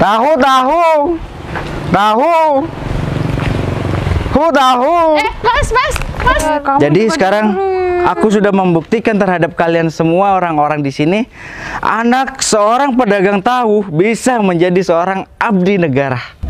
Tahu, tahu. Tahu. Tahu. Mas. Jadi sekarang aku sudah membuktikan terhadap kalian semua orang-orang di sini, anak seorang pedagang tahu bisa menjadi seorang abdi negara.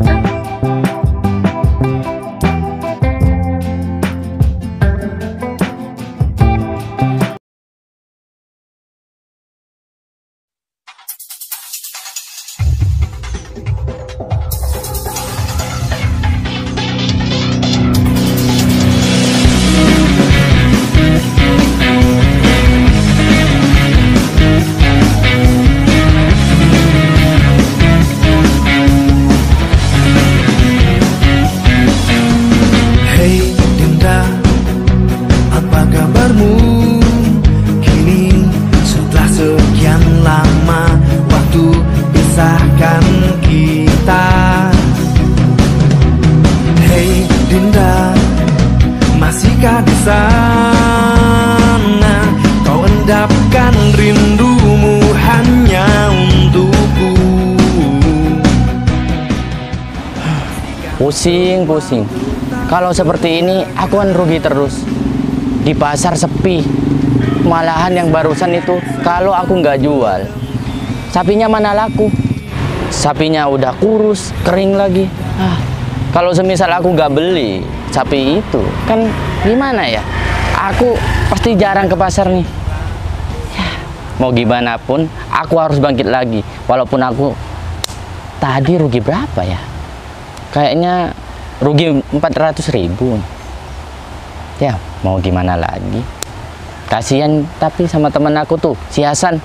Di sana kau endapkan rindumu hanya untukku. Pusing. Kalau seperti ini aku akan rugi terus. Di pasar sepi. Malahan yang barusan itu kalau aku nggak jual, sapinya mana laku? Sapinya udah kurus, kering lagi. Kalau semisal aku nggak beli sapi itu, kan gimana ya? Aku pasti jarang ke pasar nih. Ya, mau gimana pun, aku harus bangkit lagi. Walaupun aku tadi rugi berapa ya? Kayaknya rugi 400.000. Ya, mau gimana lagi? Kasihan tapi sama temen aku tuh, si Hasan.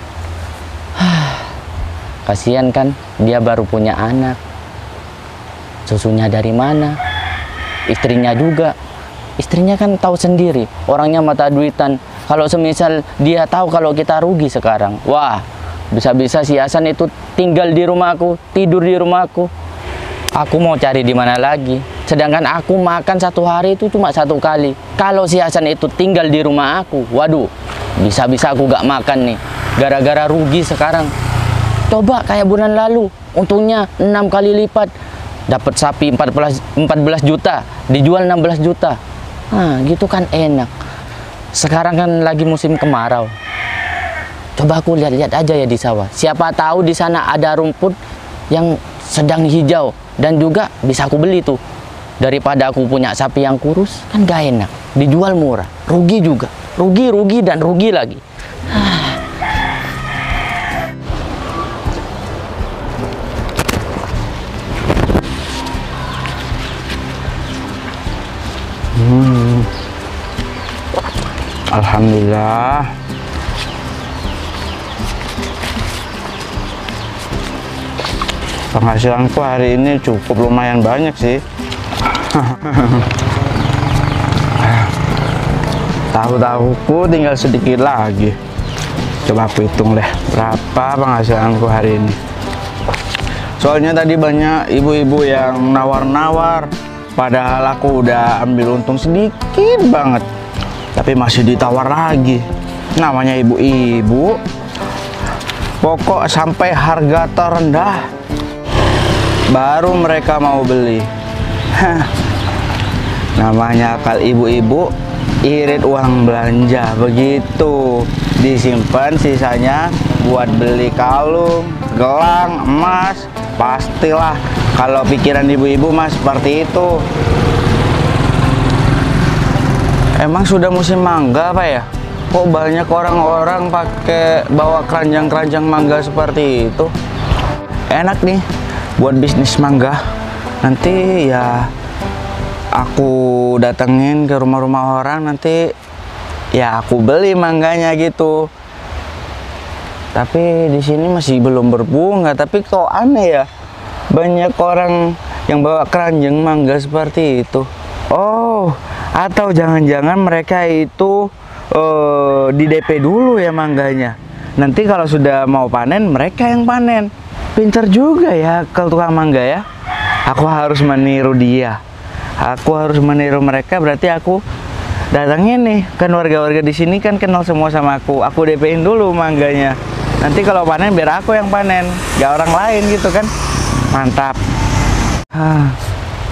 Kasihan kan, dia baru punya anak. Susunya dari mana? Istrinya juga. Istrinya kan tahu sendiri, orangnya mata duitan. Kalau semisal dia tahu kalau kita rugi sekarang, wah, bisa-bisa si Hasan itu tinggal di rumahku, tidur di rumahku. Aku mau cari di mana lagi? Sedangkan aku makan satu hari itu cuma 1 kali. Kalau si Hasan itu tinggal di rumah aku, waduh, bisa-bisa aku gak makan nih, gara-gara rugi sekarang. Coba kayak bulan lalu, untungnya 6 kali lipat. Dapat sapi 14 juta, dijual 16 juta. Nah, gitu kan enak. Sekarang kan lagi musim kemarau. Coba aku lihat-lihat aja ya di sawah. Siapa tahu di sana ada rumput yang sedang hijau dan juga bisa aku beli tuh. Daripada aku punya sapi yang kurus, kan gak enak. Dijual murah, rugi juga. Rugi dan rugi lagi. Alhamdulillah. Penghasilanku hari ini cukup lumayan banyak sih. Tahu-tahuku tinggal sedikit lagi. Coba aku hitung deh berapa penghasilanku hari ini. Soalnya tadi banyak ibu-ibu yang nawar-nawar, padahal aku udah ambil untung sedikit banget, tapi masih ditawar lagi. Namanya ibu-ibu, pokok sampai harga terendah baru mereka mau beli. Namanya akal ibu-ibu, irit uang belanja begitu, disimpan sisanya buat beli kalung, gelang, emas. Pastilah kalau pikiran ibu-ibu mas seperti itu. Emang sudah musim mangga apa ya? Kok banyak orang-orang pakai bawa keranjang-keranjang mangga seperti itu? Enak nih buat bisnis mangga. Nanti ya aku datengin ke rumah-rumah orang, nanti ya aku beli mangganya gitu. Tapi di sini masih belum berbunga, tapi kok aneh ya? Banyak orang yang bawa keranjang mangga seperti itu. Oh, atau jangan-jangan mereka itu di DP dulu ya mangganya. Nanti kalau sudah mau panen, mereka yang panen. Pinter juga ya kalau tukang mangga ya. Aku harus meniru dia. Aku harus meniru mereka, berarti aku datangin nih. Kan warga-warga di sini kan kenal semua sama aku. Aku DP-in dulu mangganya. Nanti kalau panen biar aku yang panen, gak orang lain gitu kan. Mantap.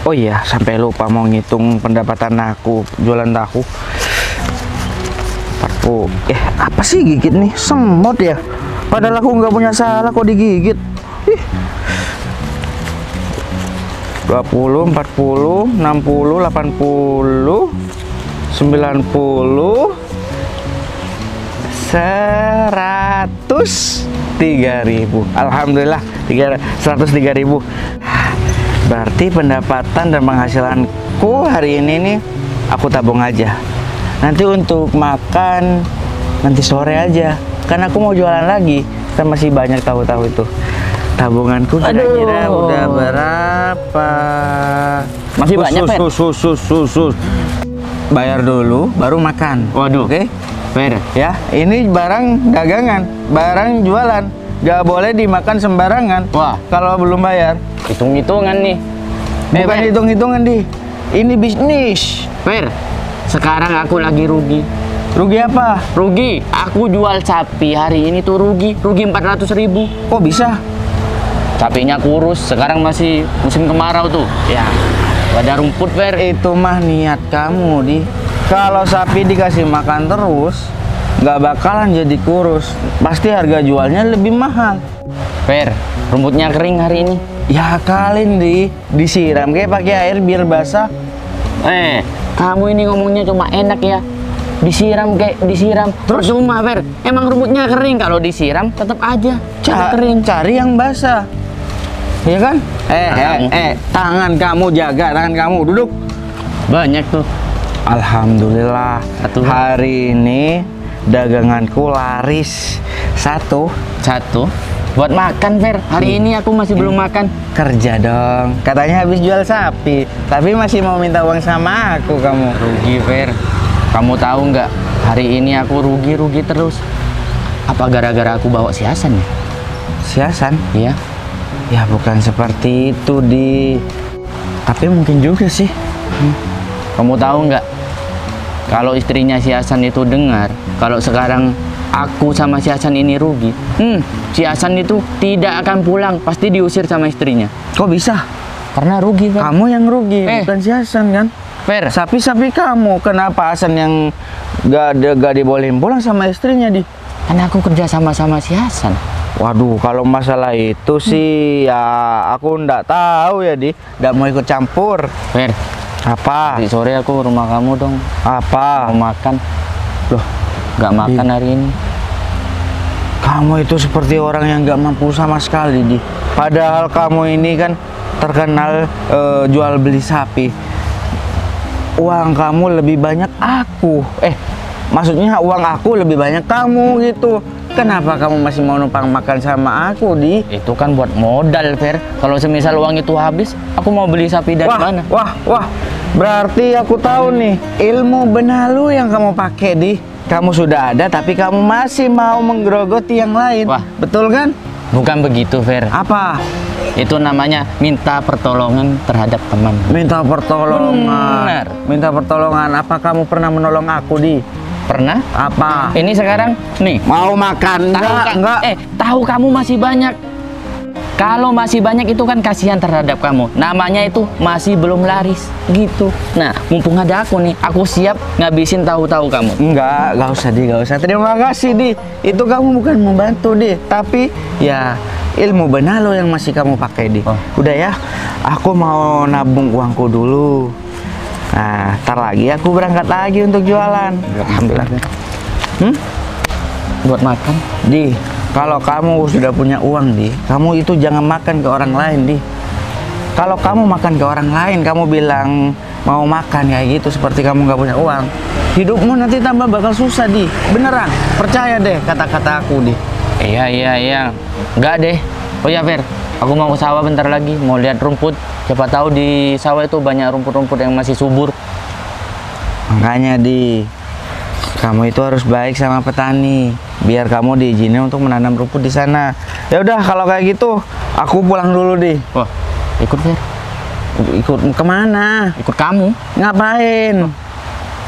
Oh iya, sampai lupa mau ngitung pendapatan aku jualan tahu. Apa sih gigit nih? Semut ya? Padahal aku nggak punya salah kok digigit. 20, 40, 60, 80, 90, 103.000. Alhamdulillah 103.000. Berarti pendapatan dan penghasilanku hari ini nih aku tabung aja. Nanti untuk makan nanti sore aja. Kan aku mau jualan lagi. Kan masih banyak tahu-tahu itu. Tabunganku kira-kira udah berapa? Masih banyak, Fer? Sus. Bayar dulu baru makan. Waduh. Oke? Fer. Ya, ini barang dagangan, barang jualan. Gak boleh dimakan sembarangan. Wah. Kalau belum bayar. Hitung-hitungan nih. Bukan Fer. hitung-hitungan di. Ini bisnis. Fer, sekarang aku lagi rugi. Rugi apa? Rugi. Aku jual sapi hari ini tuh rugi 400.000. Kok bisa? Sapinya kurus. Sekarang masih musim kemarau tuh. Ya. Gak ada rumput, Fer. Itu mah niat kamu, Di. Kalau sapi dikasih makan terus, nggak bakalan jadi kurus. Pasti harga jualnya lebih mahal. Fer, rumputnya kering hari ini. Ya kalin, Di. Disiram kayak pakai air biar basah. Kamu ini ngomongnya cuma enak ya. Disiram kayak disiram. Terus cuma, Fer. Emang rumputnya kering. Kalau disiram tetap aja kering. Cari yang basah. Iya kan? Tangan kamu jaga, tangan kamu duduk. Banyak tuh. Alhamdulillah. Satu. Hari ini daganganku laris. Satu. Buat makan, Fer. Hari ini aku masih belum makan. Kerja dong. Katanya habis jual sapi, tapi masih mau minta uang sama aku kamu. Rugi, Fer. Kamu tahu nggak? Hari ini aku rugi terus. Apa gara-gara aku bawa si Hasan ya? Si Hasan? Iya. Ya bukan seperti itu, Di. Tapi mungkin juga sih. Kamu tahu nggak? Kalau istrinya si Hasan itu dengar, kalau sekarang aku sama si Hasan ini rugi, si Hasan itu tidak akan pulang, pasti diusir sama istrinya. Kok bisa? Karena rugi, Fer. Kamu yang rugi, bukan si Hasan kan? Fer, Sapi-sapi kamu, kenapa Hasan yang gak dibolehin pulang sama istrinya, Di? karena aku kerja sama-sama si Hasan. Waduh, kalau masalah itu sih ya aku ndak tahu ya, Di. Nggak mau ikut campur. Fer, Apa? nanti sore aku ke rumah kamu dong. Apa? Mau makan. Loh, Nggak makan hari ini. kamu itu seperti orang yang nggak mampu sama sekali, Di. Padahal kamu ini kan terkenal jual beli sapi. Uang kamu lebih banyak aku. Maksudnya uang aku lebih banyak kamu gitu. Kenapa kamu masih mau numpang makan sama aku, Di? Itu kan buat modal, Fer. Kalau semisal uang itu habis, aku mau beli sapi dari mana? Wah. Berarti aku tahu nih, ilmu benalu yang kamu pakai, Di. Kamu sudah ada, tapi kamu masih mau menggerogoti yang lain. Wah. Betul kan? Bukan begitu, Fer. Apa? Itu namanya minta pertolongan terhadap teman. Minta pertolongan. Benar. Minta pertolongan. Apa kamu pernah menolong aku, Di? Pernah? Apa? Ini sekarang, nih. Mau makan? Enggak. Tahu kamu masih banyak. Kalau masih banyak itu kan kasihan terhadap kamu. Namanya itu masih belum laris, gitu. Nah, mumpung ada aku nih, aku siap ngabisin tahu-tahu kamu. Enggak usah, Di, enggak usah. Terima kasih, Di. Itu kamu bukan membantu, Di, tapi ya ilmu benalu yang masih kamu pakai, Di. Udah ya, aku mau nabung uangku dulu. Nah, ntar lagi aku berangkat lagi untuk jualan. Alhamdulillah. Buat makan. Di, kalau kamu sudah punya uang, Di, kamu itu jangan makan ke orang lain, Di. Kalau kamu makan ke orang lain, kamu bilang mau makan kayak gitu seperti kamu nggak punya uang, hidupmu nanti tambah bakal susah, Di. Beneran, percaya deh kata-kata aku, Di. Iya. Enggak deh. Oh ya, Fer. Aku mau ke sawah bentar lagi, mau lihat rumput. Siapa tahu di sawah itu banyak rumput-rumput yang masih subur. Makanya, Di, kamu itu harus baik sama petani, biar kamu diizinin untuk menanam rumput di sana. Ya udah, kalau kayak gitu, aku pulang dulu, Di. Wah, ikut, Fer. Ikut kemana? Ikut kamu. Ngapain?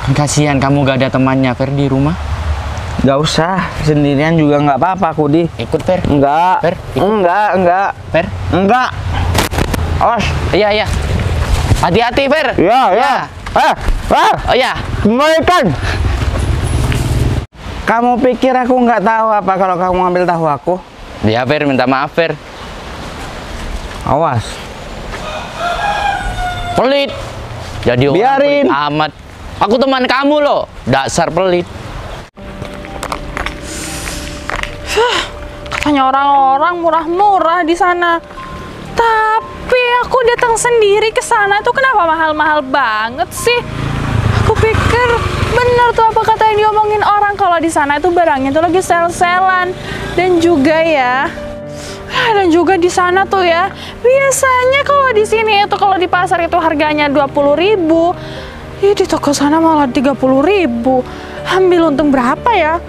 Kan kasihan kamu gak ada temannya, Fer, di rumah. Gak usah, sendirian juga nggak apa-apa aku, Di. Ikut, Fer. Enggak. Fer, ikut. Enggak. Fer. Enggak. Awas. Iya, iya. Hati-hati, Fer. Ya, ya. Oh ya. Kembalikan. Kamu pikir aku nggak tahu apa kalau kamu ngambil tahu aku? Ya, Fer, minta maaf, Fer. Awas. Pelit. Jadi orang Biarin. pelit amat. Aku teman kamu loh. Dasar pelit. Katanya orang-orang murah-murah di sana. Tapi aku datang sendiri ke sana tuh kenapa mahal-mahal banget sih? Aku pikir bener tuh apa kata yang diomongin orang kalau di sana itu barangnya tuh lagi sel-selan. Dan juga di sana tuh ya, biasanya kalau di sini itu kalau di pasar itu harganya 20.000. Di toko sana malah 30.000. Ambil untung berapa ya?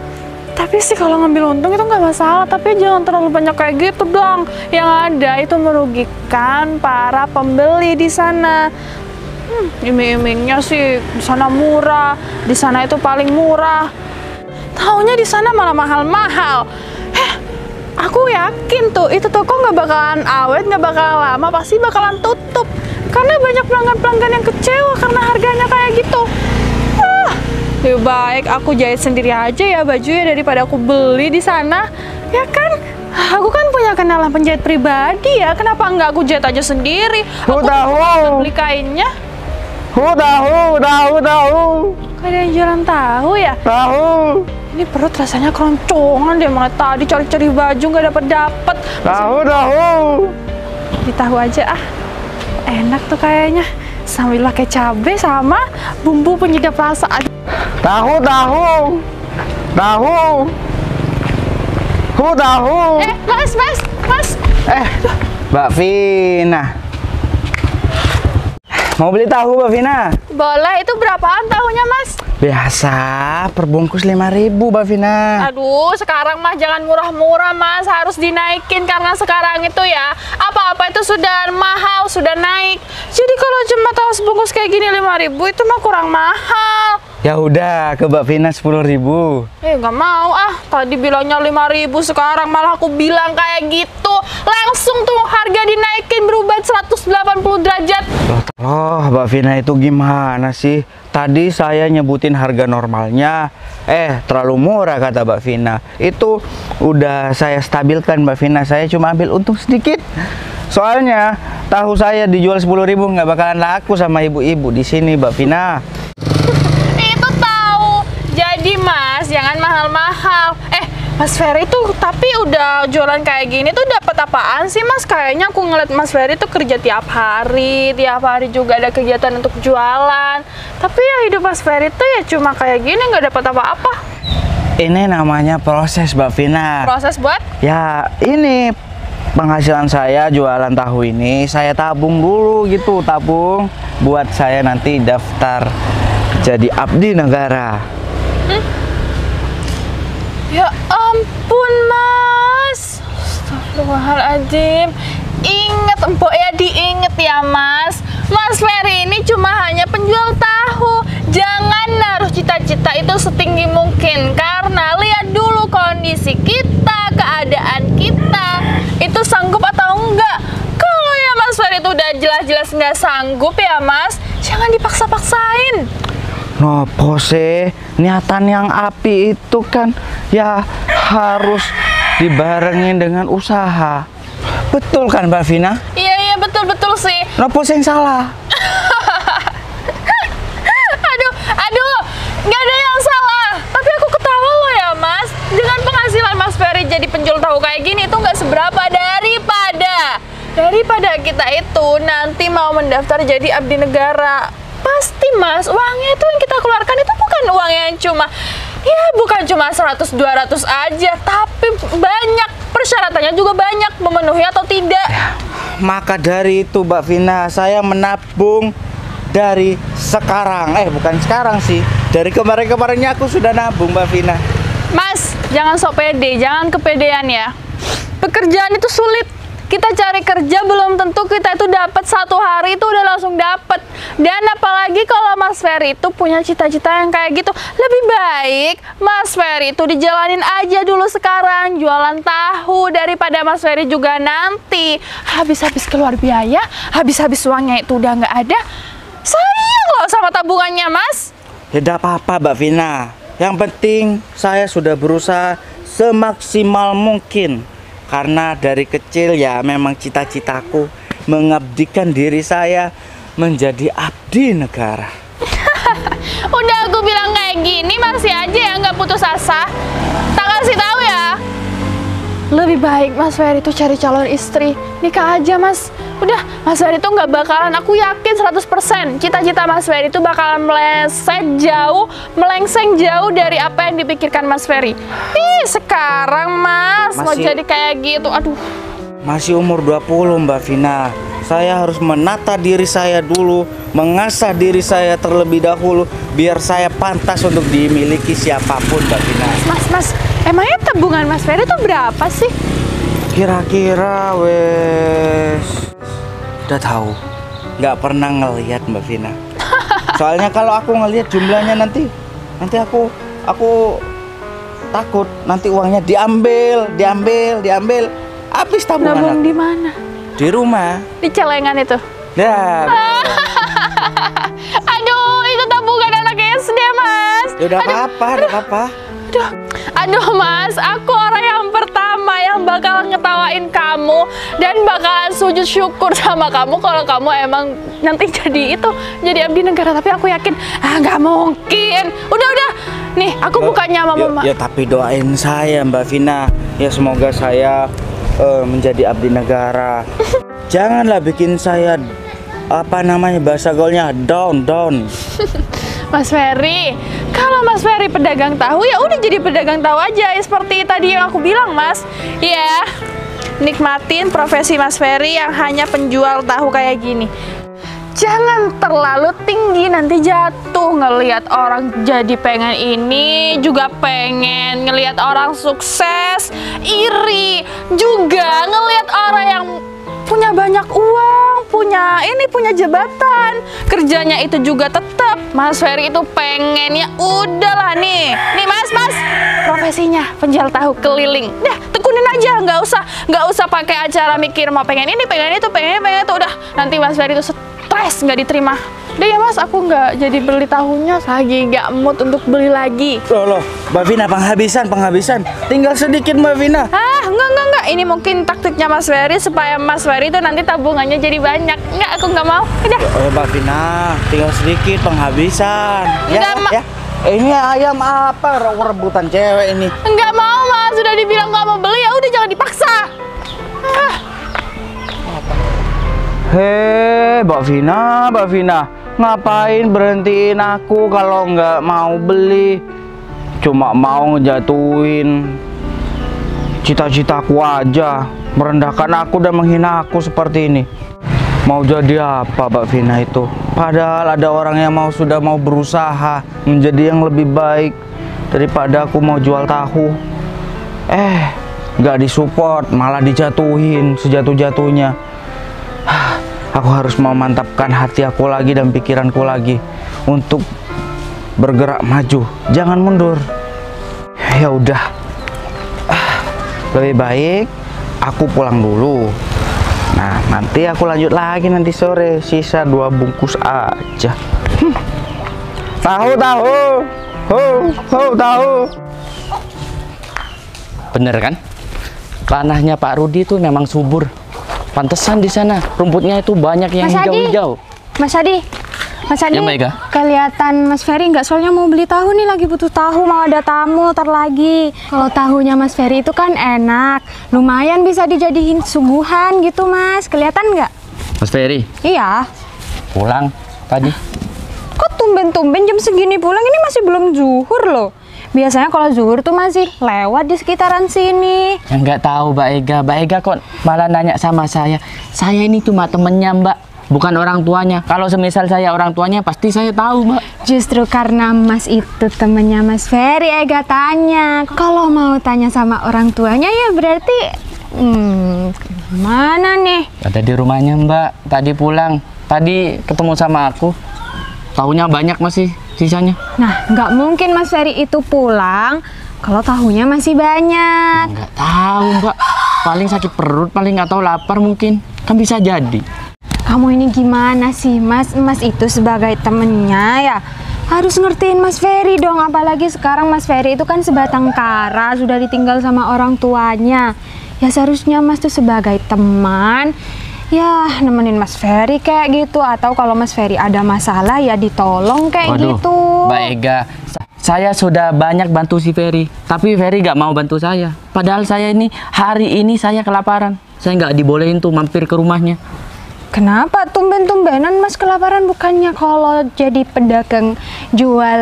Tapi sih kalau ngambil untung itu nggak masalah, tapi jangan terlalu banyak kayak gitu dong. Yang ada itu merugikan para pembeli di sana. Iming-imingnya sih di sana murah, di sana itu paling murah. Taunya di sana malah mahal-mahal. Aku yakin tuh itu toko nggak bakalan awet, nggak bakalan lama, pasti bakalan tutup. Karena banyak pelanggan-pelanggan yang kecewa karena harganya kayak gitu. Lebih baik aku jahit sendiri aja ya bajunya daripada aku beli di sana. Ya kan? Aku kan punya kenalan penjahit pribadi ya. Kenapa nggak aku jahit aja sendiri? Aku tahu. beli kainnya. Tahu. Gak ada yang jualan tahu ya? Tahu. Ini perut rasanya keroncongan deh. Mulai tadi cari-cari baju nggak dapet. Tahu. Di tahu aja ah. Enak tuh kayaknya. Sambil pakai cabai sama bumbu penyedap rasa. Tahu. Mas. Mbak Vina. Mau beli tahu, Mbak Vina? Boleh, itu berapaan tahunya, Mas? Biasa, perbungkus 5.000, Mbak Vina. Aduh, sekarang mah jangan murah-murah, Mas. Harus dinaikin karena sekarang itu ya, apa-apa itu sudah mahal, sudah naik. Jadi kalau cuma tahu sebungkus kayak gini 5.000 itu mah kurang mahal. Ya udah, ke Mbak Vina 10.000. Nggak mau ah. Tadi bilangnya 5.000, sekarang malah aku bilang kayak gitu. Langsung tuh harga dinaikin berubah 180 derajat. Loh, Mbak Vina itu gimana sih? Tadi saya nyebutin harga normalnya. Terlalu murah kata Mbak Vina. Itu udah saya stabilkan Mbak Vina. Saya cuma ambil untung sedikit. Soalnya tahu saya dijual 10.000 nggak bakalan laku sama ibu-ibu di sini, Mbak Vina. Itu tahu. Jadi Mas, jangan mahal-mahal. Mas Ferry tuh tapi udah jualan kayak gini tuh dapat apaan sih Mas? Kayaknya aku ngeliat Mas Ferry tuh kerja tiap hari juga ada kegiatan untuk jualan. Tapi ya hidup Mas Ferry tuh ya cuma kayak gini, nggak dapat apa-apa. Ini namanya proses, Mbak Vina. Proses buat? Ya, ini penghasilan saya jualan tahu ini saya tabung dulu gitu, tabung buat saya nanti daftar jadi abdi negara. Ya ampun Mas, astagfirullahaladzim. Ingat empok ya, diinget ya Mas. Mas Ferry ini cuma hanya penjual tahu. Jangan naruh cita-cita itu setinggi mungkin. Karena lihat dulu kondisi kita, keadaan kita. Itu sanggup atau enggak? Kalau ya Mas Ferry itu udah jelas-jelas nggak sanggup ya Mas, jangan dipaksa-paksain. No, pose niatan yang api itu kan ya harus dibarengin dengan usaha. Betul kan Mbak Vina? Iya betul sih. No, pose yang salah. aduh, nggak ada yang salah. Tapi aku ketawa loh ya Mas. Dengan penghasilan Mas Ferry jadi penjual tahu kayak gini itu nggak seberapa daripada kita itu nanti mau mendaftar jadi abdi negara. Pasti Mas, uangnya itu yang kita keluarkan itu bukan uang yang bukan cuma 100-200 aja, tapi banyak, persyaratannya juga banyak, memenuhi atau tidak. Maka dari itu Mbak Vina, saya menabung dari sekarang, bukan sekarang sih, dari kemarin-kemarinnya aku sudah nabung Mbak Vina. Mas, jangan sok pede, jangan kepedean ya. Pekerjaan itu sulit, Kita cari kerja belum tentu kita itu dapat 1 hari itu udah langsung dapat. Dan apalagi kalau Mas Ferry itu punya cita-cita yang kayak gitu, lebih baik Mas Ferry itu dijalanin aja dulu sekarang jualan tahu daripada Mas Ferry juga nanti habis-habis keluar biaya, habis-habis uangnya itu udah nggak ada. Sayang loh sama tabungannya, Mas. Tidak apa-apa Mbak Vina. Yang penting saya sudah berusaha semaksimal mungkin. Karena dari kecil ya memang cita-citaku mengabdikan diri saya menjadi abdi negara. Udah aku bilang kayak gini masih aja ya nggak putus asa. Tak kasih tahu ya. Lebih baik Mas Ferry itu cari calon istri, nikah aja Mas. Udah, Mas Ferry itu nggak bakalan, aku yakin 100% cita-cita Mas Ferry itu bakalan melengseng jauh dari apa yang dipikirkan Mas Ferry. Ih, sekarang Mas mau jadi kayak gitu, aduh. Masih umur 20 Mbak Vina. Saya harus menata diri saya dulu, mengasah diri saya terlebih dahulu, biar saya pantas untuk dimiliki siapapun Mbak Vina. Mas, emangnya tabungan Mas Ferry itu berapa sih? Kira-kira udah tahu, nggak pernah ngelihat Mbak Vina. Soalnya kalau aku ngelihat jumlahnya nanti aku takut nanti uangnya diambil, habis tabungan. Nabung di mana? Di rumah. Di celengan itu. Ya. Aduh, itu tabungan anak SD, Mas. Ya udah apa-apa. Aduh Mas, aku orang yang pertama yang bakal ngetawain kamu dan bakalan sujud syukur sama kamu kalau kamu emang nanti jadi abdi negara. Tapi aku yakin nggak mungkin. Udah nih aku bukannya mama. Ya tapi doain saya Mbak Vina, ya semoga saya menjadi abdi negara. Janganlah bikin saya bahasa gaulnya down. Mas Ferry, kalau Mas Ferry pedagang tahu ya udah jadi pedagang tahu aja, seperti tadi yang aku bilang Mas. Ya, nikmatin profesi Mas Ferry yang hanya penjual tahu kayak gini. Jangan terlalu tinggi, nanti jatuh. Ngelihat orang jadi pengen ini, juga pengen ngelihat orang sukses, iri, juga ngelihat orang yang punya banyak uang, punya jabatan, kerjanya itu juga tetap. Mas Ferry itu pengen ya udahlah nih Mas, profesinya penjual tahu keliling. Dah tekunin aja, nggak usah pakai acara mikir mau pengen ini, pengen itu. Udah nanti Mas Ferry itu stres nggak diterima. Udah ya Mas, aku nggak jadi beli tahunya, lagi nggak mood untuk beli lagi. Loh, Mbak Vina, penghabisan. Tinggal sedikit Mbak Vina. Enggak. Ini mungkin taktiknya Mas Ferry supaya Mas Ferry itu nanti tabungannya jadi banyak. Enggak, aku nggak mau. Udah. Oh Mbak Vina, tinggal sedikit penghabisan. Ya. Ini ayam apa? Rebutan cewek ini. Enggak mau Mas, sudah dibilang nggak mau beli ya udah jangan dipaksa. Hei, Mbak Vina, ngapain berhentiin aku kalau nggak mau beli? Cuma mau ngejatuhin cita-citaku aja, merendahkan aku dan menghina aku seperti ini. Mau jadi apa Mbak Vina itu? Padahal ada orang yang sudah mau berusaha menjadi yang lebih baik daripada aku mau jual tahu. Nggak disupport, malah dijatuhin sejatuh-jatuhnya. Aku harus memantapkan hati aku lagi dan pikiranku lagi untuk bergerak maju, jangan mundur. Ya udah, lebih baik aku pulang dulu. Nah, nanti aku lanjut lagi nanti sore, sisa 2 bungkus aja. Tahu. Bener kan? Tanahnya Pak Rudi itu memang subur. Pantesan di sana rumputnya itu banyak yang hijau-hijau. Mas Adi, Ya, Mbak Ega. kelihatan Mas Ferry nggak, soalnya mau beli tahu nih, lagi butuh tahu, mau ada tamu ntar lagi. Kalau tahunya Mas Ferry itu kan enak, lumayan bisa dijadiin suguhan gitu Mas, kelihatan nggak? Mas Ferry Iya. pulang tadi. Kok tumben-tumben jam segini pulang, ini masih belum zuhur loh. Biasanya kalau zuhur tuh masih lewat di sekitaran sini. Ya nggak tahu Mbak Ega. Mbak Ega kok malah nanya sama saya. Saya ini cuma temennya Mbak, bukan orang tuanya. Kalau semisal saya orang tuanya pasti saya tahu Mbak. Justru karena Mas itu temennya Mas Ferry, Ega tanya. Kalau mau tanya sama orang tuanya ya berarti Mana nih? Ada di rumahnya Mbak, tadi pulang. Tadi ketemu sama aku. Tahunya banyak masih sisanya. Nah, nggak mungkin Mas Ferry itu pulang kalau tahunya masih banyak. Nggak tahu Mbak, paling sakit perut, paling nggak tahu lapar mungkin. Kan bisa jadi. Kamu ini gimana sih Mas? Mas itu sebagai temennya ya harus ngertiin Mas Ferry dong. Apalagi sekarang Mas Ferry itu kan sebatang kara, sudah ditinggal sama orang tuanya. Ya seharusnya Mas tuh sebagai teman ya nemenin Mas Ferry kayak gitu. Atau kalau Mas Ferry ada masalah ya ditolong kayak gitu. Mbak Ega, saya sudah banyak bantu si Ferry, tapi Ferry nggak mau bantu saya. Padahal saya ini hari ini saya kelaparan. Saya nggak dibolehin tuh mampir ke rumahnya. Kenapa tumben-tumbenan Mas kelaparan? Bukannya kalau jadi pedagang jual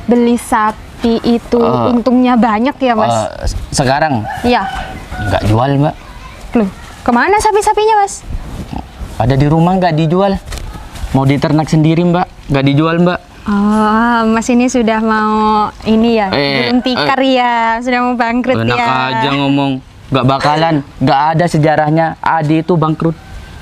beli sapi itu untungnya banyak ya Mas? Sekarang Iya. nggak jual Mbak. Loh, kemana sapi-sapinya Mas? Ada di rumah nggak dijual. Mau diternak sendiri Mbak, nggak dijual Mbak. Oh, Mas ini sudah mau ini ya, belum tikar ya, sudah mau bangkrut Enak ya. aja ngomong, nggak bakalan, nggak ada sejarahnya Adi itu bangkrut.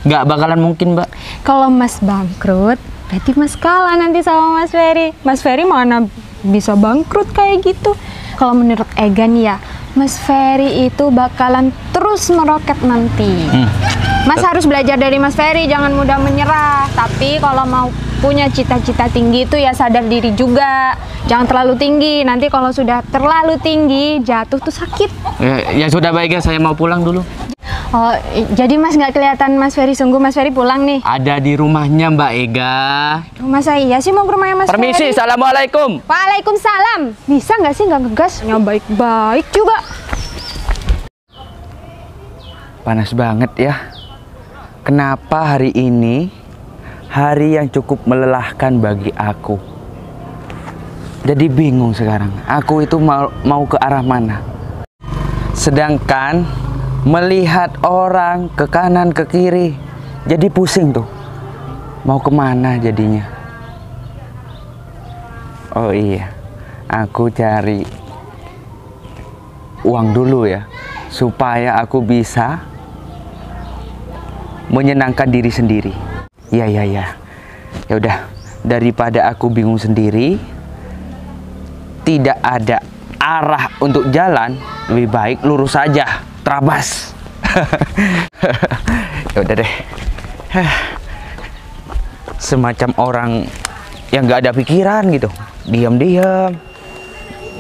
Nggak bakalan mungkin Mbak. Kalau Mas bangkrut, berarti Mas kalah nanti sama Mas Ferry. Mas Ferry mana bisa bangkrut kayak gitu. Kalau menurut Ega nih ya, Mas Ferry itu bakalan terus meroket nanti. Mas harus belajar dari Mas Ferry, jangan mudah menyerah. Tapi kalau mau punya cita-cita tinggi itu ya sadar diri juga. Jangan terlalu tinggi, nanti kalau sudah terlalu tinggi jatuh tuh sakit. Ya sudah baik ya, saya mau pulang dulu. Oh, jadi Mas nggak kelihatan Mas Ferry, sungguh Mas Ferry pulang nih. Ada di rumahnya Mbak Ega. Rumah saya sih mau ke rumahnya Mas Permisi, Ferry. Assalamualaikum. Waalaikumsalam. Bisa nggak sih nggak ngegas? Ya baik-baik juga. Panas banget ya. Kenapa hari ini hari yang cukup melelahkan bagi aku? Jadi bingung sekarang. Aku itu mau ke arah mana? Sedangkan melihat orang ke kanan ke kiri, jadi pusing tuh. Mau kemana jadinya? Oh iya, aku cari uang dulu ya, supaya aku bisa menyenangkan diri sendiri. Ya. Ya udah, daripada aku bingung sendiri, tidak ada arah untuk jalan, lebih baik lurus saja, terabas. Ya udah deh. Semacam orang yang nggak ada pikiran gitu, diam-diam,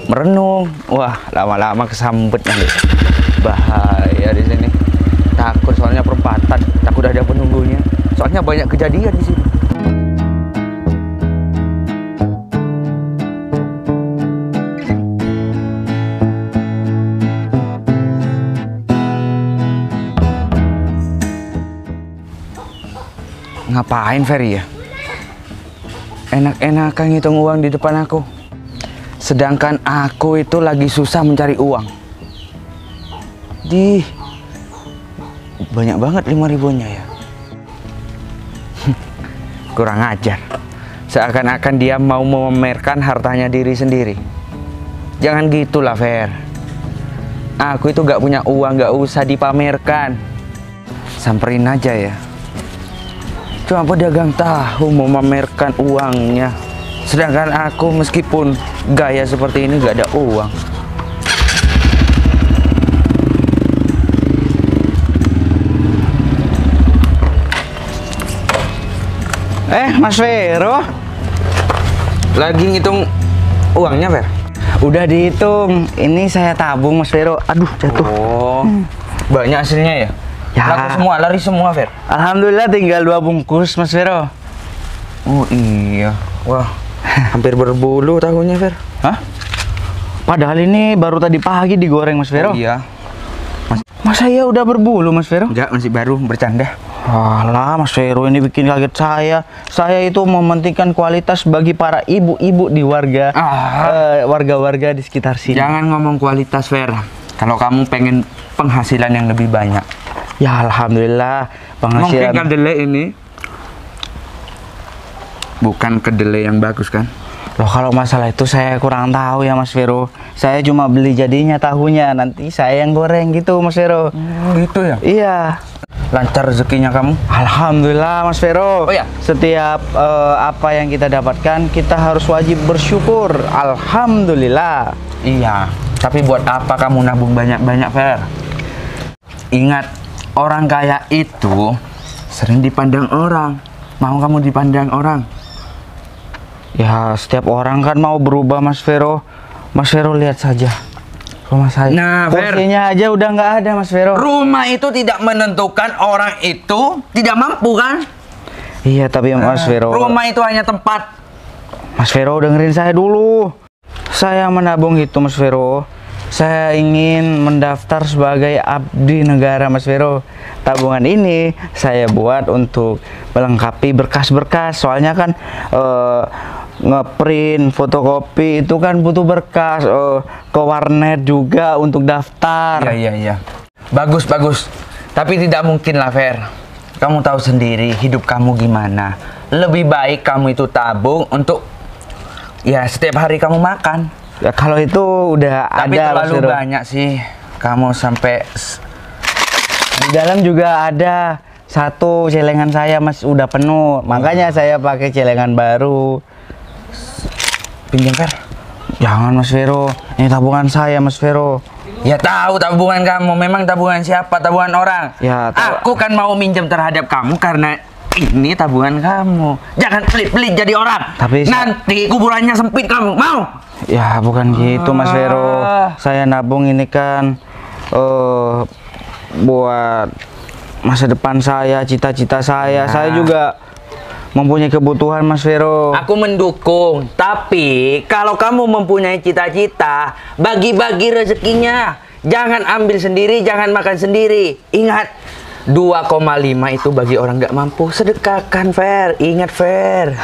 merenung. Wah, lama-lama kesambet nanti. Bahaya di sini. Takut soalnya perempatan, takut ada penunggunya. Soalnya banyak kejadian di sini. Ngapain Ferry ya? Enak-enakan ngitung uang di depan aku. Sedangkan aku itu lagi susah mencari uang. Banyak banget 5.000-nya ya. Kurang ajar. Seakan-akan dia mau memamerkan hartanya diri sendiri. Jangan gitulah Fer. Aku itu gak punya uang, gak usah dipamerkan. Samperin aja ya. Cuma pedagang tahu mau memamerkan uangnya. Sedangkan aku meskipun gaya seperti ini gak ada uang. Mas Vero, lagi ngitung uangnya Fer? Udah dihitung, ini saya tabung Mas Vero. Aduh jatuh. Oh, banyak hasilnya ya? Ya. Laku semua, lari semua Fer? Alhamdulillah tinggal 2 bungkus Mas Vero. Oh iya, wah hampir berbulu tahunya Fer. Hah? Padahal ini baru tadi pagi digoreng Mas Vero. Oh iya. Masa iya udah berbulu Mas Vero? Enggak, masih baru, bercanda. Walah Mas Vero ini bikin kaget saya. Saya itu mementingkan kualitas bagi para ibu-ibu di warga, warga-warga di sekitar sini. Jangan ngomong kualitas Fer. Kalau kamu pengen penghasilan yang lebih banyak. Ya Alhamdulillah penghasilan. Mungkin kedelai ini bukan kedelai yang bagus kan? Loh, kalau masalah itu saya kurang tahu ya Mas Vero. Saya cuma beli jadinya tahunya, nanti saya yang goreng gitu Mas Vero. Gitu ya? Iya. Lancar rezekinya kamu? Alhamdulillah Mas Vero. Oh ya? Setiap apa yang kita dapatkan kita harus wajib bersyukur. Alhamdulillah. Iya. Tapi buat apa kamu nabung banyak-banyak, Fer? Ingat, orang kaya itu sering dipandang orang. Mau kamu dipandang orang? Ya, setiap orang kan mau berubah Mas Vero. Mas Vero lihat saja rumah saya. Nah, Fer, kursinya aja udah nggak ada Mas Vero. rumah itu tidak menentukan orang itu tidak mampu kan? Iya, tapi Mas Vero. Rumah itu hanya tempat. Mas Vero dengerin saya dulu. Saya menabung itu Mas Vero. Saya ingin mendaftar sebagai abdi negara Mas Vero. Tabungan ini saya buat untuk melengkapi berkas-berkas. Soalnya kan ngeprint, fotokopi itu kan butuh berkas. Ke warnet juga untuk daftar. Iya. Bagus. Tapi tidak mungkin lah, Fer. Kamu tahu sendiri hidup kamu gimana. Lebih baik kamu itu tabung untuk ya setiap hari kamu makan. Ya, kalau itu udah Tapi ada terlalu Mas Vero. banyak sih. Kamu sampai Di dalam juga ada satu celengan saya Mas udah penuh. Makanya saya pakai celengan baru. pinjam, Fer. Jangan Mas Vero. Ini tabungan saya Mas Vero. Ya tahu tabungan kamu. Memang tabungan siapa? Tabungan orang. Ya, tahu. Aku kan mau minjem terhadap kamu karena ini tabungan kamu. Jangan pelit-pelit jadi orang. Tapi nanti kuburannya sempit kamu. Mau? Ya bukan gitu Mas Vero. Saya nabung ini kan buat masa depan saya, cita-cita saya. Saya juga mempunyai kebutuhan Mas Vero. Aku mendukung. Tapi kalau kamu mempunyai cita-cita, bagi-bagi rezekinya. Jangan ambil sendiri, jangan makan sendiri. Ingat, 2,5 itu bagi orang nggak mampu. Sedekahkan, Fer. Ingat, Fer.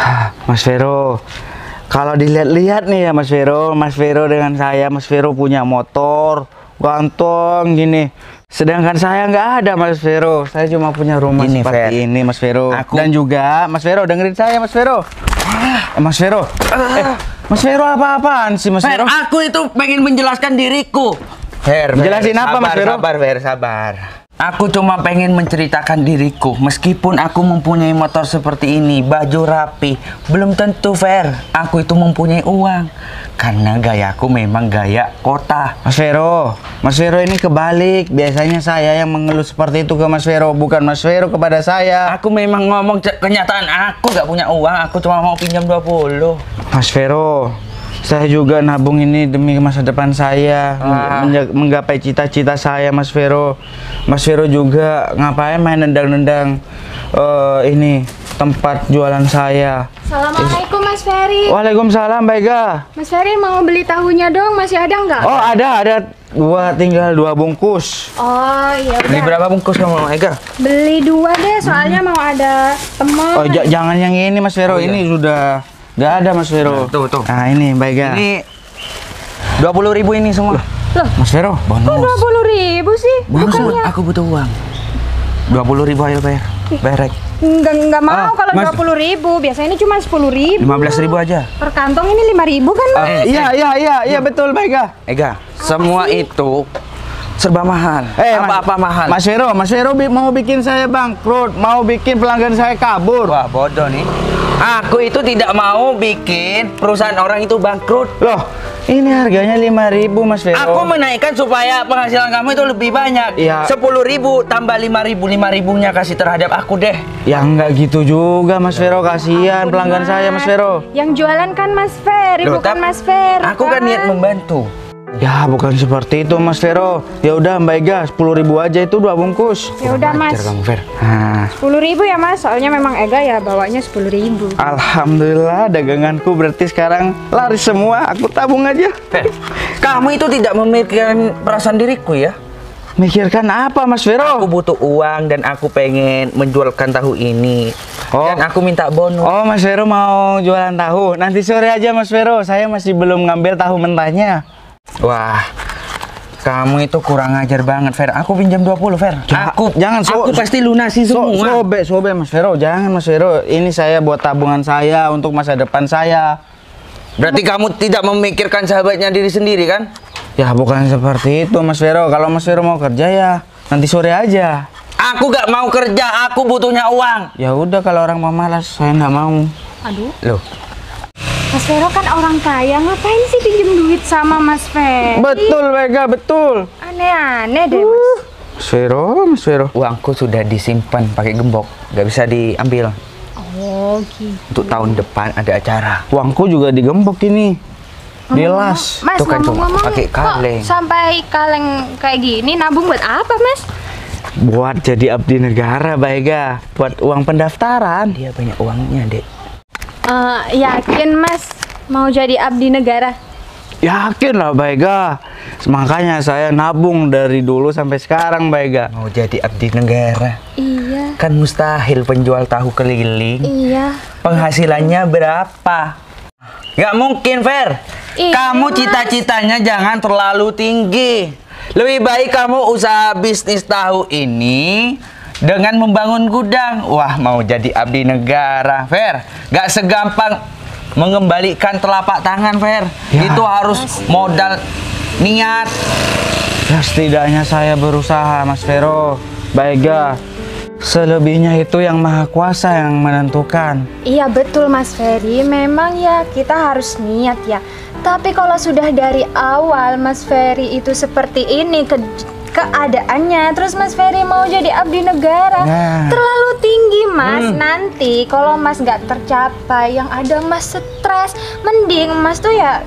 Mas Vero, kalau dilihat-lihat nih ya Mas Vero dengan saya, Mas Vero punya motor ganteng gini. Sedangkan saya nggak ada Mas Vero. Saya cuma punya rumah Gini, seperti Fer. ini Mas Vero. Aku- Dan juga Mas Vero dengerin saya Mas Vero. Mas Vero. Mas Vero apa-apaan sih Mas Fer, Vero? aku itu pengen menjelaskan diriku. Fer, Jelasin apa, Mas Vero? Sabar, Fer, sabar. Aku cuma pengen menceritakan diriku. Meskipun aku mempunyai motor seperti ini, baju rapi, belum tentu, Fer, aku itu mempunyai uang. Karena gayaku memang gaya kota. Mas Vero ini kebalik. Biasanya saya yang mengeluh seperti itu ke Mas Vero, bukan Mas Vero kepada saya. Aku memang ngomong kenyataan, aku gak punya uang, aku cuma mau pinjam 20. Mas Vero, saya juga nabung ini demi masa depan saya, menggapai cita-cita saya Mas Vero. Mas Vero juga ngapain main nendang-nendang ini tempat jualan saya. Assalamualaikum Mas Ferry. Waalaikumsalam Mbak Ega. Mas Ferry mau beli tahunya dong, masih ada nggak? Oh ada tinggal dua bungkus. Oh iya Beli udah. berapa bungkus kamu, Ega? Beli 2 deh, soalnya mau ada teman. Oh jangan yang ini Mas Vero, ini sudah nggak ada Mas Vero. Nah, tuh. Nah ini Mbak Ega. Ini 20.000 ini semua. Loh, Mas Vero, kok bonus. 20.000 sih? Bonus, Bukannya aku butuh uang. 20.000 ayo, bayar. Bayar, nggak mau kalau Mas- 20.000. Biasanya ini cuma 10.000. 15.000 aja. Per kantong ini 5.000 kan, Mas? Iya betul Mbak Ega. Ega, semua itu serba mahal. Apa-apa mahal. Mas Vero mau bikin saya bangkrut, mau bikin pelanggan saya kabur. Wah, bodoh nih. Aku itu tidak mau bikin perusahaan orang itu bangkrut. Loh, ini harganya 5.000 Mas Vero. Aku menaikkan supaya penghasilan kamu itu lebih banyak. Iya. 10.000 tambah 5.000-nya kasih terhadap aku deh. Ya nggak gitu juga Mas Vero, kasihan pelanggan saya Mas Vero. Yang jualan kan Mas Ferry, Loh, bukan tapi Mas Ferry. Aku kan niat membantu. Ya bukan seperti itu Mas Vero. Ya udah Mbak Ega, 10.000 aja itu 2 bungkus. Ya udah Mas. Ajar kamu, Fer. Nah, 10.000 ya Mas, soalnya memang Ega ya bawanya 10.000. alhamdulillah daganganku berarti sekarang laris semua. Aku tabung aja. Fer, kamu itu tidak memikirkan perasaan diriku ya. Mikirkan apa Mas Aku Vero? butuh uang dan aku pengen menjualkan tahu ini. Oh. Dan aku minta bonus. Oh Mas Vero mau jualan tahu. Nanti sore aja Mas Vero. Saya masih belum ngambil tahu mentahnya. Wah, kamu itu kurang ajar banget, Fer. Aku pinjam 20, Fer. Aku pasti lunasi semua. Sobe Mas Vero. Jangan Mas Vero. Ini saya buat tabungan saya untuk masa depan saya. Berarti kamu tidak memikirkan sahabatnya diri sendiri kan? Ya bukan seperti itu Mas Vero. Kalau Mas Vero mau kerja ya nanti sore aja. Aku gak mau kerja, aku butuhnya uang. Ya udah kalau orang mau malas, saya nggak mau. Aduh, Loh, Mas Vero kan orang kaya, ngapain sih pinjem duit sama Mas Ferry? betul Vega, betul. Aneh-aneh deh, Mas. Mas Vero. Uangku sudah disimpan pakai gembok, gak bisa diambil. Oh, gitu. Untuk tahun depan ada acara. Uangku juga digembok ini. Dilas. Mas, Tuh kan cuma ngomong-ngomong, pakai kaleng. kok sampai kaleng kayak gini, nabung buat apa, Mas? Buat jadi abdi negara, Vega. Buat uang pendaftaran. Dia banyak uangnya, Dek. Yakin, Mas, mau jadi abdi negara? Yakin lah, Vega. Makanya saya nabung dari dulu sampai sekarang, Vega. Mau jadi abdi negara. Iya. Kan mustahil penjual tahu keliling. Iya. Penghasilannya berapa? Gak mungkin, Fer. Iya, Kamu Mas. cita-citanya jangan terlalu tinggi. Lebih baik kamu usaha bisnis tahu ini dengan membangun gudang. Wah, mau jadi abdi negara, Fer. Gak segampang mengembalikan telapak tangan, Fer. Itu harus modal niat. Ya setidaknya saya berusaha, Mas Vero. Vega. Selebihnya itu yang Maha Kuasa yang menentukan. Iya betul Mas Ferry, memang ya kita harus niat ya. Tapi kalau sudah dari awal Mas Ferry itu seperti ini keadaannya, terus Mas Ferry mau jadi abdi negara, Nah. terlalu tinggi Mas. Nanti kalau Mas nggak tercapai, yang ada Mas stres. Mending Mas tuh ya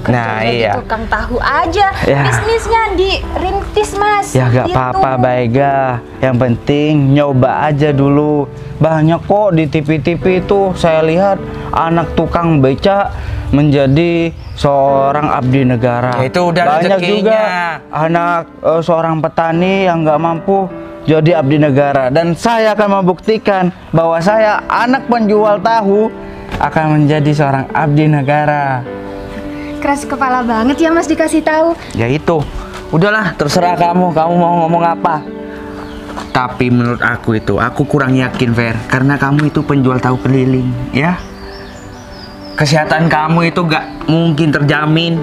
kerja jadi iya. tukang tahu aja, Ya. bisnisnya dirintis Mas. Ya gak Gitu. apa-apa, Vega. Yang penting nyoba aja dulu. Banyak kok di TV-TV itu saya lihat anak tukang beca menjadi seorang abdi negara. Ya, itu udah banyak rezekinya. juga anak seorang petani yang nggak mampu jadi abdi negara. Dan saya akan membuktikan bahwa saya anak penjual tahu akan menjadi seorang abdi negara. Keras kepala banget ya Mas dikasih tahu. Ya itu, udahlah terserah kamu mau ngomong apa. Tapi menurut aku itu, aku kurang yakin, Fer. Karena kamu itu penjual tahu keliling, ya. Kesehatan kamu itu gak mungkin terjamin.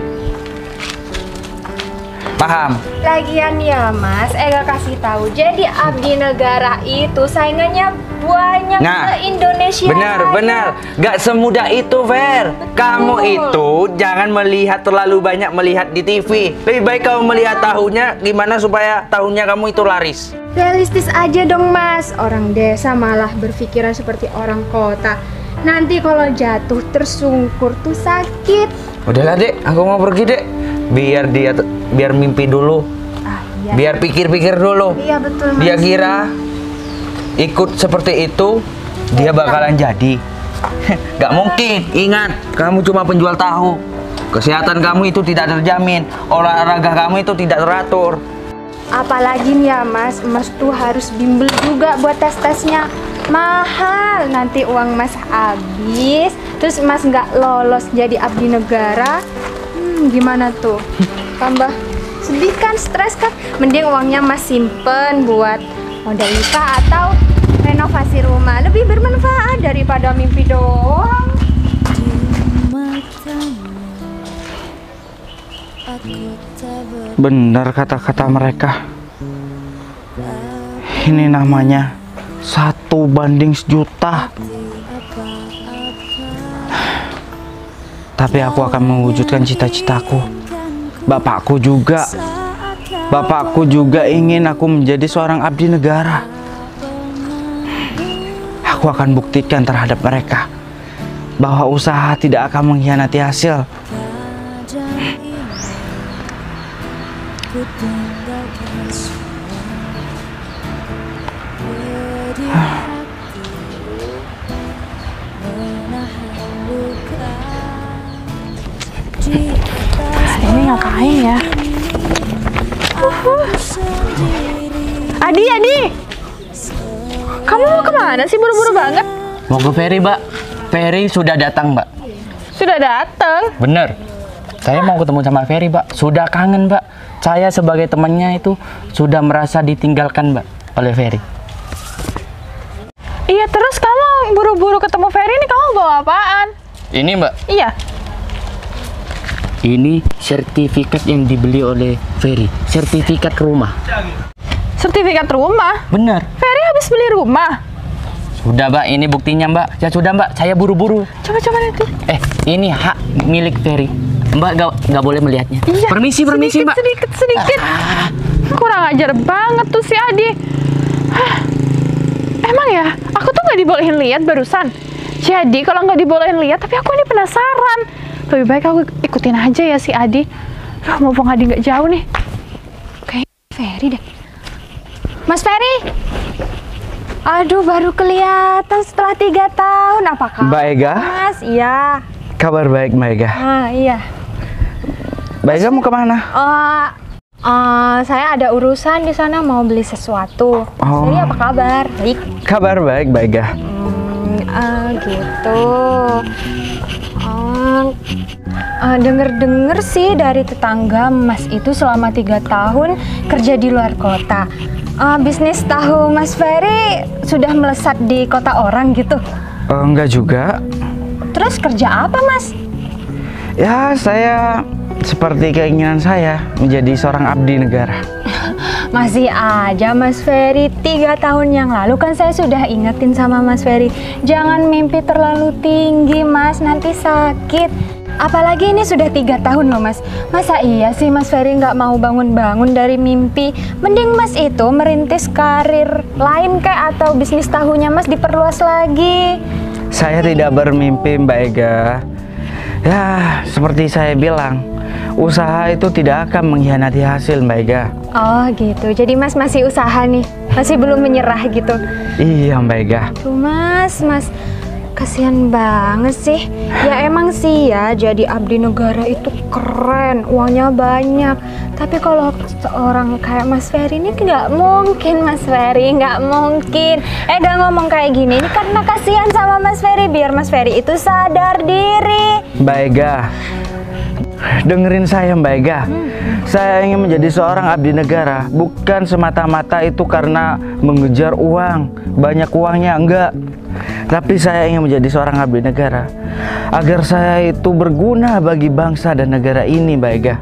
Paham? Lagian ya Mas, Ega kasih tahu. Jadi abdi negara itu saingannya banyak se-Indonesia. Benar. Gak semudah itu, Fer. Kamu itu jangan melihat terlalu banyak melihat di TV. Lebih baik kamu melihat tahunya gimana supaya tahunya kamu itu laris. Realistis aja dong Mas. Orang desa malah berpikiran seperti orang kota. Nanti kalau jatuh tersungkur tuh sakit. Udahlah, Dek. Aku mau pergi, Dek. Biar mimpi dulu. Iya. Biar pikir-pikir dulu. Iya betul Mas. Dia kira ikut seperti itu dia bakalan jadi. Gak mungkin. Ingat, kamu cuma penjual tahu. Kesehatan kamu itu tidak terjamin. Olahraga kamu itu tidak teratur. Apalagi nih ya Mas, Mas tuh harus bimbel juga buat tes-tesnya. Mahal, nanti uang Mas habis, terus Mas nggak lolos jadi abdi negara. Gimana tuh? Tambah sedih kan, stres kan? Mending uangnya Mas simpen buat modal nikah atau renovasi rumah. Lebih bermanfaat daripada mimpi doang. Benar kata-kata mereka. Ini namanya 1:1.000.000. Tapi aku akan mewujudkan cita-citaku. Bapakku juga ingin aku menjadi seorang abdi negara. Aku akan buktikan terhadap mereka bahwa usaha tidak akan mengkhianati hasil. Ini ngapain ya? Adi, kamu mau kemana sih buru-buru banget? Mau ke Ferry, Mbak. Ferry sudah datang, Mbak. Sudah datang. Bener. Saya mau ketemu sama Ferry, Mbak. Sudah kangen, Mbak. Saya sebagai temannya itu sudah merasa ditinggalkan, Mbak, oleh Ferry. Iya, terus kamu buru-buru ketemu Ferry ini kamu bawa apaan? Ini, Mbak. Iya. Ini sertifikat yang dibeli oleh Ferry. Sertifikat rumah. Sertifikat rumah? Benar. Ferry habis beli rumah? Sudah Mbak, ini buktinya Mbak. Ya sudah Mbak, saya buru-buru. Coba nanti. Ini hak milik Ferry. Mbak nggak boleh melihatnya. Iya, Permisi Mbak. Sedikit. Kurang ajar banget tuh si Adi. Hah, emang ya, aku tuh nggak dibolehin lihat barusan. Jadi kalau nggak dibolehin lihat, tapi aku ini penasaran. Lebih baik aku ikutin aja ya si Adi. Mumpung Adi nggak jauh nih. Kayak Ferry deh. Mas Ferry. Aduh, baru kelihatan setelah 3 tahun. Apa kabar? Mbak Ega? Mas, iya. Kabar baik Mbak Ega. Iya. Mbak Ega mau kemana? Saya ada urusan di sana, mau beli sesuatu. Mas Ferry apa kabar? Baik. Kabar baik Mbak Ega. Gitu. Denger-denger sih dari tetangga Mas itu selama 3 tahun kerja di luar kota. Bisnis tahu Mas Ferry sudah melesat di kota orang gitu? Enggak juga. Terus kerja apa Mas? Ya, saya seperti keinginan saya menjadi seorang abdi negara. Masih aja Mas Ferry, 3 tahun yang lalu kan saya sudah ingetin sama Mas Ferry, jangan mimpi terlalu tinggi Mas, nanti sakit. Apalagi ini sudah 3 tahun loh Mas. Masa iya sih Mas Ferry nggak mau bangun-bangun dari mimpi? Mending Mas itu merintis karir lain kayak atau bisnis tahunya Mas diperluas lagi. Saya tidak bermimpi Mbak Ega. Ya, seperti saya bilang, usaha itu tidak akan mengkhianati hasil Mbak Ega. Oh gitu, jadi Mas masih usaha nih, masih belum menyerah gitu. Iya Mbak Ega. Tuh Mas kasihan banget sih. Ya emang sih ya, jadi abdi negara itu keren, uangnya banyak. Tapi kalau seorang kayak Mas Ferry ini nggak mungkin Mas Ferry, nggak mungkin. Ega ngomong kayak gini ini karena kasihan sama Mas Ferry, biar Mas Ferry itu sadar diri. Mbak Ega, dengerin saya Mbak Ega. Saya ingin menjadi seorang abdi negara, bukan semata-mata itu karena mengejar uang, banyak uangnya, enggak. Tapi saya ingin menjadi seorang abdi negara agar saya itu berguna bagi bangsa dan negara ini Mbak Ega.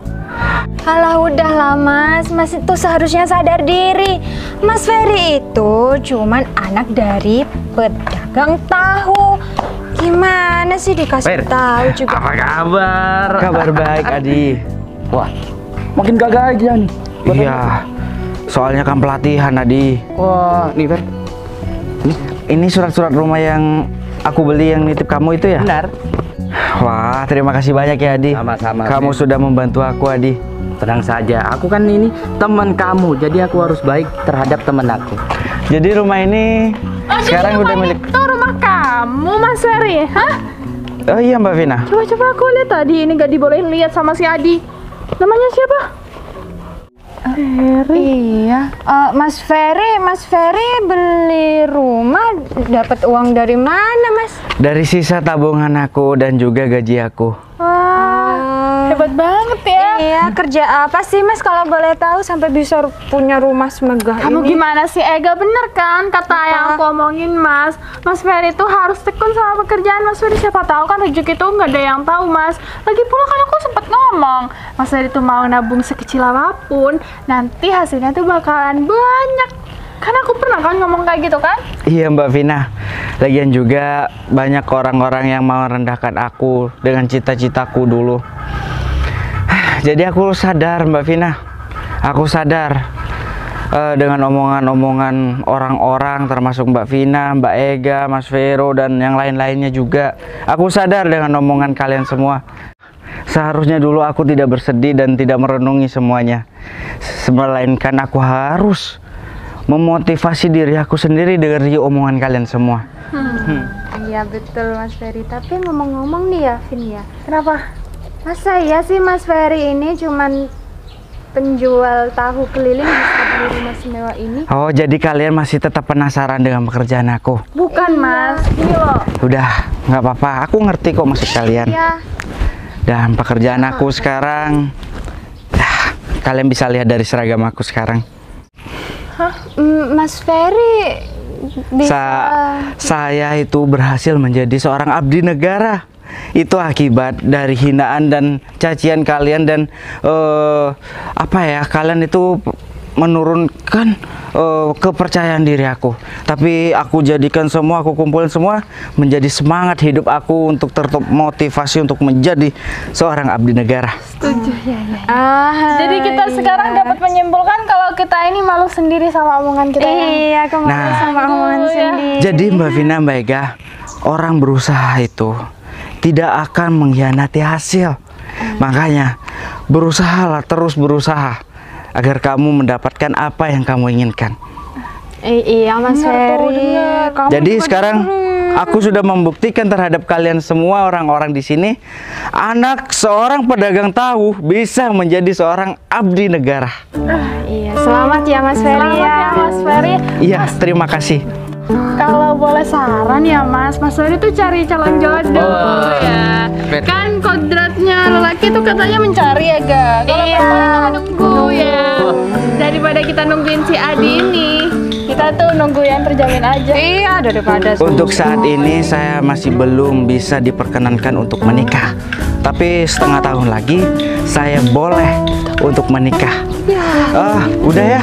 Alah udahlah Mas itu seharusnya sadar diri. Mas Ferry itu cuman anak dari pedagang tahu. Gimana sih dikasih tahu juga? Apa kabar? Kabar baik Adi. Wah, makin gagal aja nih. Iya, soalnya kan pelatihan Adi. Wah, nih Fer. Ini surat-surat rumah yang aku beli yang nitip kamu itu ya? Benar. Wah, terima kasih banyak ya Adi. Sama-sama. Kamu sudah membantu aku Adi. Tenang saja, aku kan ini teman kamu, jadi aku harus baik terhadap teman aku. Jadi rumah ini sekarang udah milik. Itu rumah kamu Mas Ferry? Hah? Oh iya Mbak Vina. Coba aku lihat tadi, ini nggak dibolehin lihat sama si Adi. Namanya siapa? Ferry. Iya, Mas Ferry beli rumah dapat uang dari mana Mas? Dari sisa tabungan aku dan juga gaji aku. Wah, hebat banget ya. Iya, kerja apa sih Mas kalau boleh tahu sampai bisa punya rumah semegah Kamu ini? gimana sih Ega, bener kan kata yang aku omongin Mas Ferry itu harus tekun sama pekerjaan Mas Ferry, siapa tahu kan rezeki itu nggak ada yang tahu Mas. Lagi pula kan aku sempat ngomong Mas Ferry itu mau nabung sekecil apapun, nanti hasilnya tuh bakalan banyak. Kan aku pernah kan ngomong kayak gitu kan? Iya Mbak Vina. Lagian juga banyak orang-orang yang mau merendahkan aku dengan cita-citaku dulu. Jadi aku sadar Mbak Vina. Aku sadar dengan omongan-omongan orang-orang termasuk Mbak Vina, Mbak Ega, Mas Vero dan yang lain-lainnya juga. Aku sadar dengan omongan kalian semua. Seharusnya dulu aku tidak bersedih dan tidak merenungi semuanya. Melainkan aku harus memotivasi diri aku sendiri dari omongan kalian semua. Iya betul Mas Ferry, tapi ngomong-ngomong nih ya Vin ya, Kenapa? masa ya sih Mas Ferry ini cuman penjual tahu keliling bisa beli rumah semewah ini? Oh, jadi kalian masih tetap penasaran dengan pekerjaan aku? Bukan Mas, ini loh. Udah, nggak apa-apa. Aku ngerti kok maksud kalian. Ya, Dan pekerjaan aku sekarang, kalian bisa lihat dari seragam aku sekarang. Mas Ferry bisa Saya itu berhasil menjadi seorang abdi negara. itu akibat dari hinaan dan cacian kalian dan kalian itu menurunkan kepercayaan diri aku. Tapi aku jadikan semua, aku kumpulin semua menjadi semangat hidup aku untuk termotivasi untuk menjadi seorang abdi negara. Setuju ya. Jadi kita sekarang dapat menyimpulkan kalau kita ini malu sendiri sama omongan kita. Iya, aku malu sama omongan sendiri. Jadi Mbak Vina, Mbak Ega, orang berusaha itu tidak akan mengkhianati hasil. Makanya berusahalah, terus berusaha agar kamu mendapatkan apa yang kamu inginkan. Iya Mas Ferry. Jadi sekarang aku sudah membuktikan terhadap kalian semua orang-orang di sini, anak seorang pedagang tahu bisa menjadi seorang abdi negara. Iya, selamat ya Mas Ferry. Selamat ya Mas Ferry. Iya, terima kasih. Kalau boleh saran ya Mas Ferry tuh cari calon jodoh ya. Kan kodratnya lelaki tuh katanya mencari ya Ga. Kalau perempuan menunggu ya. Daripada kita nungguin si Adi ini, kita tuh nunggu yang terjamin aja. Iya, daripada Untuk saat ini saya masih belum bisa diperkenankan untuk menikah. Tapi setengah tahun lagi saya boleh untuk menikah. Udah ya.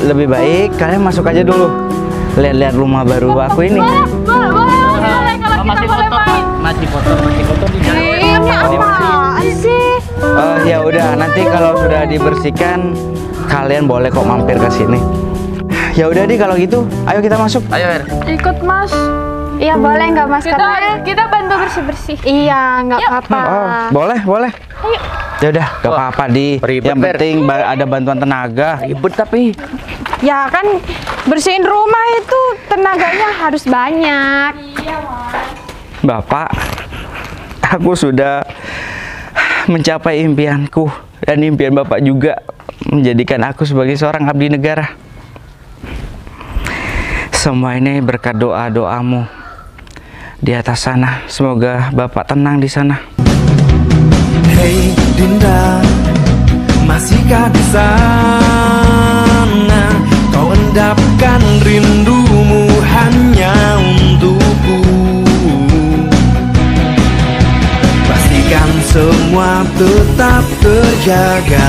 Lebih baik kalian masuk aja dulu. Lihat-lihat rumah baru aku ini. Boleh kalau kita boleh main. Masih foto di jalan. Apaan sih? Ya udah, nanti kalau sudah dibersihkan kalian boleh kok mampir ke sini. Ya udah di kalau gitu, ayo kita masuk. Ayo, Ikut Mas. Iya, boleh nggak Mas? Kita bantu bersih-bersih. Iya, nggak apa-apa. Boleh. Ya udah, gak apa-apa di. ribet, Yang penting ada bantuan tenaga. ribet tapi. Ya kan bersihin rumah itu tenaganya harus banyak. Bapak, aku sudah mencapai impianku dan impian Bapak juga menjadikan aku sebagai seorang abdi negara. Semua ini berkat doa-doamu di atas sana. Semoga Bapak tenang di sana. Hei Dinda, masihkah di sana? Kau endapkan rindumu hanya untukku. Pastikan semua tetap terjaga.